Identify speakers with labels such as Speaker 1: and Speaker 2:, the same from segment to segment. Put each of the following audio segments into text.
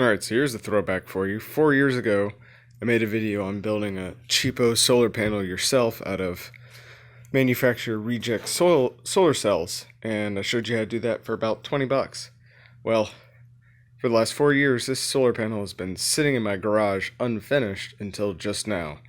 Speaker 1: Alright, so here's the throwback for you. 4 years ago, I made a video on building a cheapo solar panel yourself out of manufacturer reject solar cells, and I showed you how to do that for about 20 bucks. Well, for the last 4 years, this solar panel has been sitting in my garage unfinished until just now.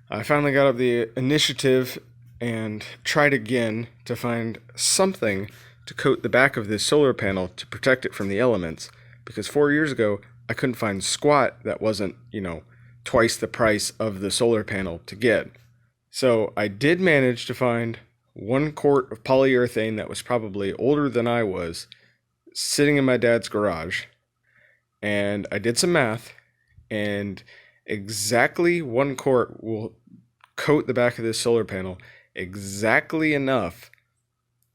Speaker 1: I finally got up the initiative and tried again to find something to coat the back of this solar panel to protect it from the elements. Because 4 years ago, I couldn't find squat that wasn't, twice the price of the solar panel to get. So I did manage to find 1 quart of polyurethane that was probably older than I was, sitting in my dad's garage. And I did some math, and exactly 1 quart will coat the back of this solar panel exactly enough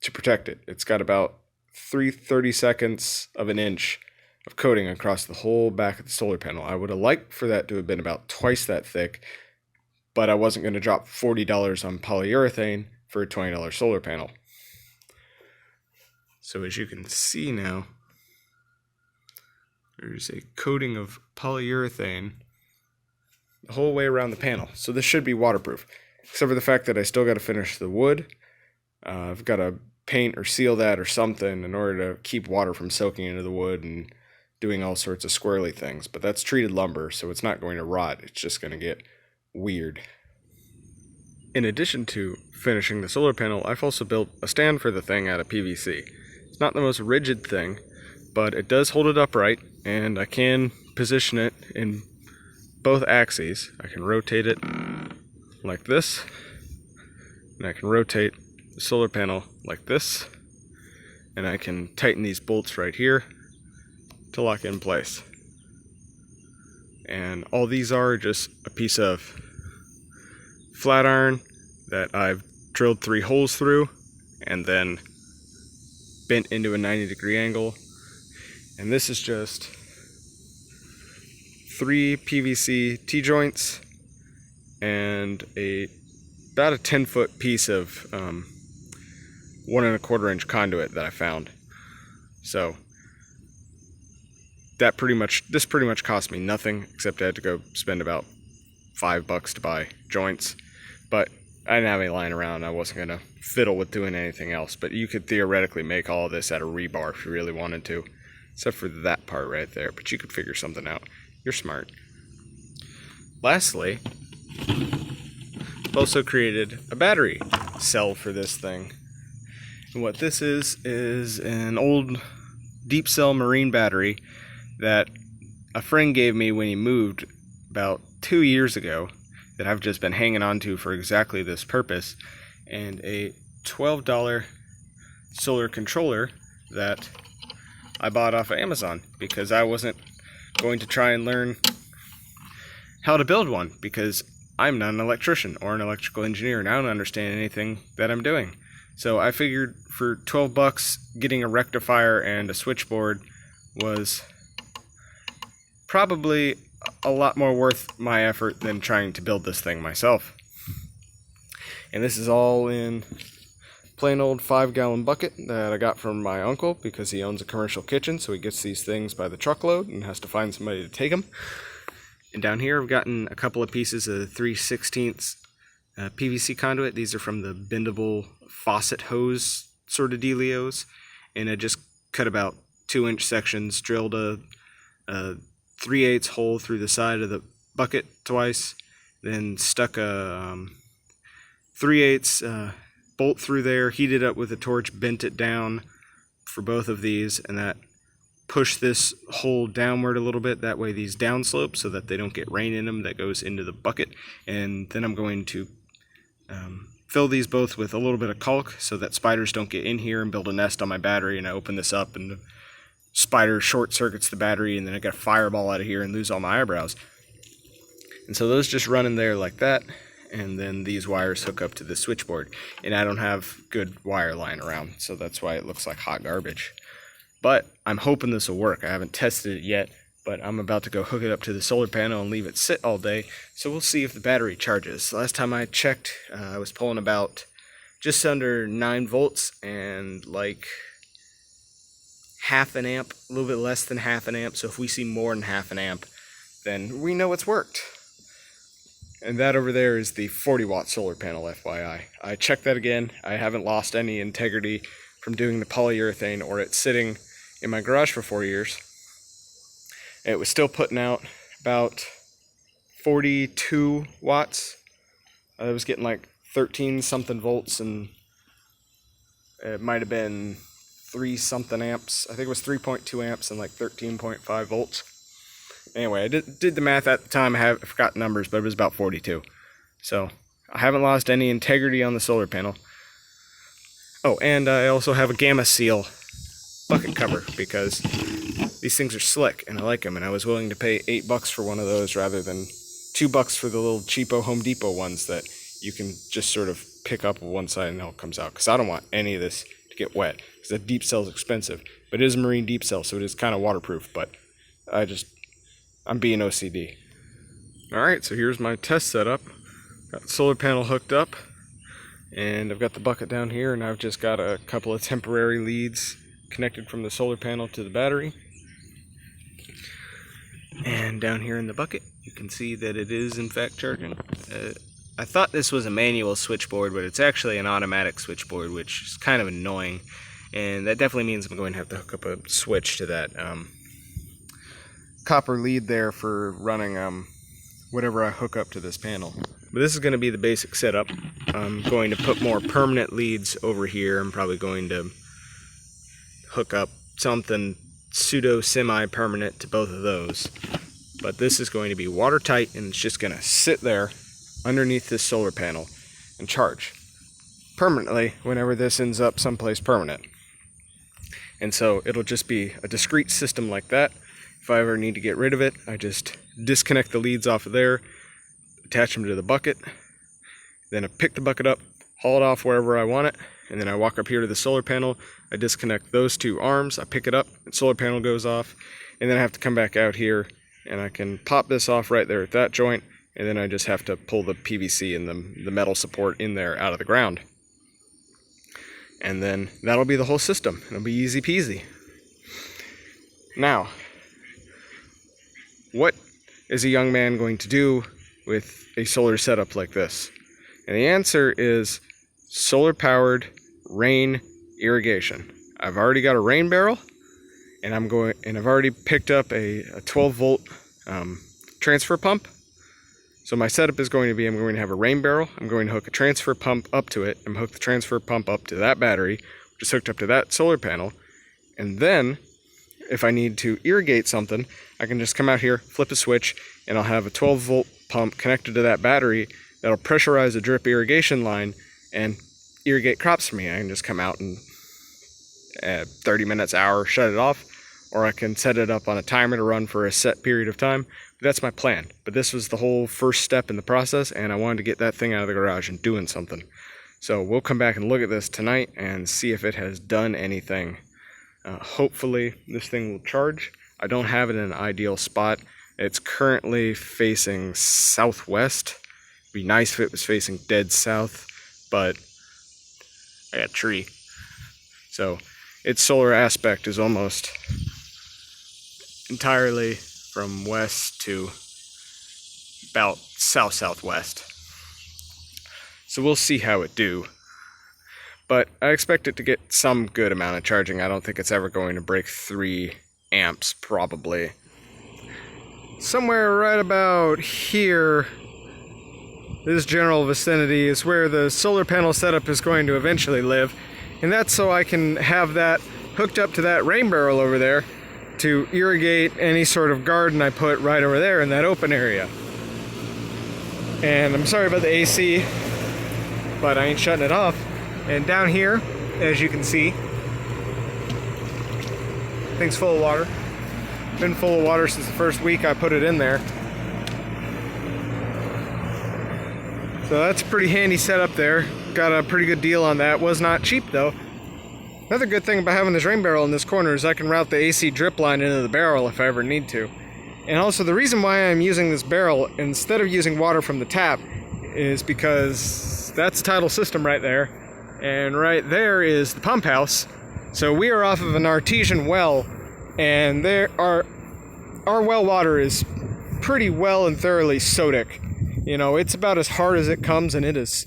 Speaker 1: to protect it. It's got about 3/32 of an inch of coating across the whole back of the solar panel. I would have liked for that to have been about twice that thick, but I wasn't going to drop $40 on polyurethane for a $20 solar panel. So as you can see now, there's a coating of polyurethane the whole way around the panel. So this should be waterproof, except for the fact that I still got to finish the wood. I've got to paint or seal that or something in order to keep water from soaking into the wood and doing all sorts of squirrely things. But that's treated lumber, so it's not going to rot. It's just going to get weird. In addition to finishing the solar panel, I've also built a stand for the thing out of PVC. It's not the most rigid thing, but it does hold it upright, and I can position it in both axes. I can rotate it like this, and I can rotate the solar panel like this, and I can tighten these bolts right here to lock it in place. And all these are just a piece of flat iron that I've drilled 3 holes through and then bent into a 90-degree angle. And this is just 3 PVC T-joints and about a 10-foot piece of 1 1/4 inch conduit that I found. So this pretty much cost me nothing, except I had to go spend about $5 to buy joints. But I didn't have any lying around. I wasn't gonna fiddle with doing anything else. But you could theoretically make all of this out of rebar if you really wanted to, except for that part right there. But you could figure something out. You're smart. Lastly, I've also created a battery cell for this thing. And what this is an old deep cell marine battery that a friend gave me when he moved about 2 years ago, that I've just been hanging on to for exactly this purpose, and a $12 solar controller that I bought off of Amazon because I wasn't going to try and learn how to build one, because I'm not an electrician or an electrical engineer and I don't understand anything that I'm doing. So I figured for 12 bucks getting a rectifier and a switchboard was probably a lot more worth my effort than trying to build this thing myself. And this is all in plain old 5-gallon bucket that I got from my uncle because he owns a commercial kitchen, so he gets these things by the truckload and has to find somebody to take them. And down here I've gotten a couple of pieces of 3/16 PVC conduit. These are from the bendable faucet hose sort of dealios, and I just cut about 2-inch sections, drilled a 3/8 hole through the side of the bucket twice, then stuck a 3/8 bolt through there, heated up with a torch, bent it down for both of these, and that pushed this hole downward a little bit, that way these downslope so that they don't get rain in them that goes into the bucket. And then I'm going to fill these both with a little bit of caulk so that spiders don't get in here and build a nest on my battery. And I open this up and the spider short circuits the battery, and then I got a fireball out of here and lose all my eyebrows. And so those just run in there like that, and then these wires hook up to the switchboard. And I don't have good wire lying around, so that's why it looks like hot garbage. But I'm hoping this will work. I haven't tested it yet, but I'm about to go hook it up to the solar panel and leave it sit all day, so we'll see if the battery charges. Last time I checked, I was pulling about just under 9 volts and like half an amp, a little bit less than half an amp. So if we see more than half an amp, then we know it's worked. And that over there is the 40-watt solar panel, FYI. I checked that again. I haven't lost any integrity from doing the polyurethane or it sitting in my garage for 4 years. It was still putting out about 42 watts. I was getting like 13 something volts, and it might have been 3 something amps. I think it was 3.2 amps and like 13.5 volts. Anyway, I did the math at the time. I forgot the numbers, but it was about 42. So I haven't lost any integrity on the solar panel. Oh, and I also have a Gamma Seal bucket cover because these things are slick and I like them, and I was willing to pay $8 for one of those rather than $2 for the little cheapo Home Depot ones that you can just sort of pick up on one side and it all comes out, because I don't want any of this to get wet, because the deep cell is expensive, but it is a marine deep cell, so it is kind of waterproof, but I'm being OCD. Alright, so here's my test setup. Got the solar panel hooked up, and I've got the bucket down here, and I've just got a couple of temporary leads connected from the solar panel to the battery. And down here in the bucket, you can see that it is in fact charging. I thought this was a manual switchboard, but it's actually an automatic switchboard, which is kind of annoying. And that definitely means I'm going to have to hook up a switch to that copper lead there for running whatever I hook up to this panel. But this is going to be the basic setup. I'm going to put more permanent leads over here. I'm probably going to hook up something pseudo semi-permanent to both of those. But this is going to be watertight, and it's just going to sit there underneath this solar panel and charge permanently whenever this ends up someplace permanent. And so it'll just be a discrete system like that. If I ever need to get rid of it, I just disconnect the leads off of there, attach them to the bucket, then I pick the bucket up, haul it off wherever I want it, and then I walk up here to the solar panel, I disconnect those two arms, I pick it up, the solar panel goes off, and then I have to come back out here and I can pop this off right there at that joint, and then I just have to pull the PVC and the metal support in there out of the ground. And then that'll be the whole system. It'll be easy peasy. Now, what is a young man going to do with a solar setup like this? And the answer is solar powered rain irrigation. I've already got a rain barrel, and I've already picked up a 12 volt transfer pump. So my setup is going to be, I'm going to have a rain barrel, I'm going to hook a transfer pump up to it, I'm hook the transfer pump up to that battery, which is hooked up to that solar panel, and then if I need to irrigate something, I can just come out here, flip a switch, and I'll have a 12 volt pump connected to that battery that'll pressurize a drip irrigation line and irrigate crops for me. I can just come out and 30 minutes, hour, shut it off, or I can set it up on a timer to run for a set period of time. That's my plan. But this was the whole first step in the process, and I wanted to get that thing out of the garage and doing something. So we'll come back and look at this tonight and see if it has done anything. Hopefully this thing will charge. I don't have it in an ideal spot. It's currently facing southwest. It'd be nice if it was facing dead south, but I got a tree. So its solar aspect is almost entirely from west to about south-southwest. So we'll see how it do. But I expect it to get some good amount of charging. I don't think it's ever going to break 3 amps, probably. Somewhere right about here, this general vicinity, is where the solar panel setup is going to eventually live. And that's so I can have that hooked up to that rain barrel over there to irrigate any sort of garden I put right over there in that open area. And I'm sorry about the AC, but I ain't shutting it off. And down here, as you can see, thing's full of water. Been full of water since the first week I put it in there. So that's a pretty handy setup there. Got a pretty good deal on that. Was not cheap though. Another good thing about having this rain barrel in this corner is I can route the AC drip line into the barrel if I ever need to. And also the reason why I'm using this barrel instead of using water from the tap is because that's the tidal system right there. And right there is the pump house. So we are off of an artesian well, and our well water is pretty well and thoroughly sodic. You know, it's about as hard as it comes, and it is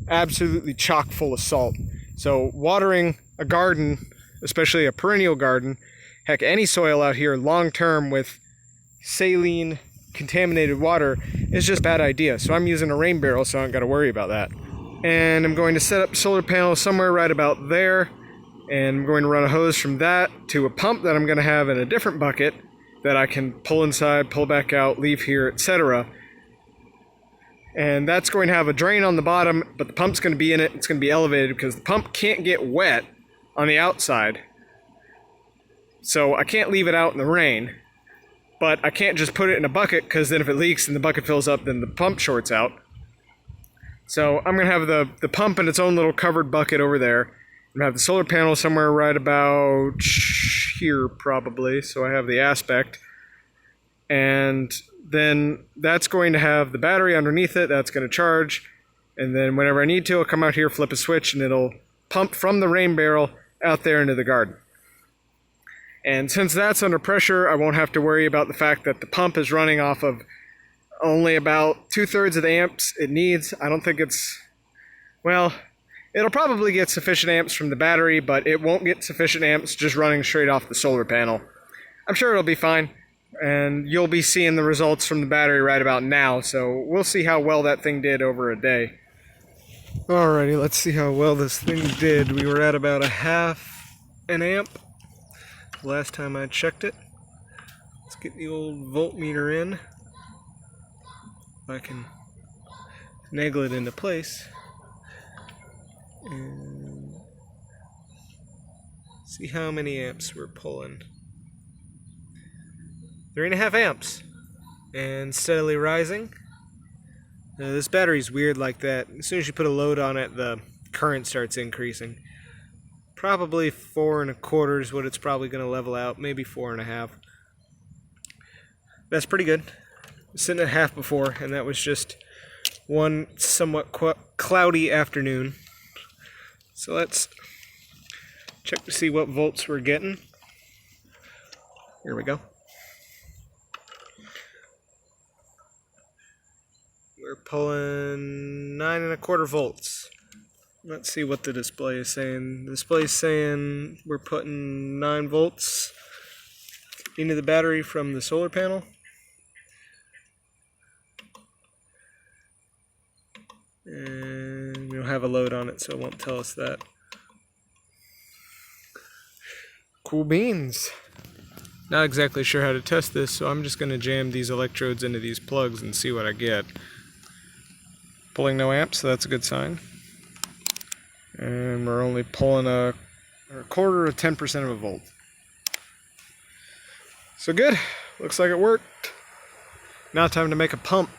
Speaker 1: absolutely chock full of salt. So watering a garden, especially a perennial garden, heck, any soil out here long term with saline contaminated water is just a bad idea. So I'm using a rain barrel, so I don't got to worry about that. And I'm going to set up solar panels somewhere right about there, and I'm going to run a hose from that to a pump that I'm going to have in a different bucket that I can pull inside, pull back out, leave here, etc. And that's going to have a drain on the bottom, but the pump's going to be in it. It's going to be elevated because the pump can't get wet on the outside. So I can't leave it out in the rain, but I can't just put it in a bucket, because then if it leaks and the bucket fills up, then the pump shorts out. So I'm going to have the pump in its own little covered bucket over there. I'm going to have the solar panel somewhere right about here probably, so I have the aspect. And then that's going to have the battery underneath it. That's going to charge. And then whenever I need to, I'll come out here, flip a switch, and it'll pump from the rain barrel out there into the garden. And since that's under pressure, I won't have to worry about the fact that the pump is running off of only about 2/3 of the amps it needs. I don't think it's, well, it'll probably get sufficient amps from the battery, but it won't get sufficient amps just running straight off the solar panel. I'm sure it'll be fine, and you'll be seeing the results from the battery right about now, so we'll see how well that thing did over a day. Alrighty, let's see how well this thing did. We were at about 1/2 amp last time I checked it. Let's get the old voltmeter in. If I can finagle it into place. And see how many amps we're pulling. 3.5 amps. And steadily rising. This battery's weird like that. As soon as you put a load on it, the current starts increasing. Probably 4.25 is what it's probably going to level out. Maybe 4.5. That's pretty good. I was sitting at 1/2 before, and that was just one somewhat cloudy afternoon. So let's check to see what volts we're getting. Here we go. We're pulling 9.25 volts. Let's see what the display is saying. The display is saying we're putting 9 volts into the battery from the solar panel. And we don't have a load on it, so it won't tell us that. Cool beans. Not exactly sure how to test this, so I'm just going to jam these electrodes into these plugs and see what I get. Pulling no amps, so that's a good sign. And we're only pulling a quarter of 10% of a volt. So good. Looks like it worked. Now time to make a pump.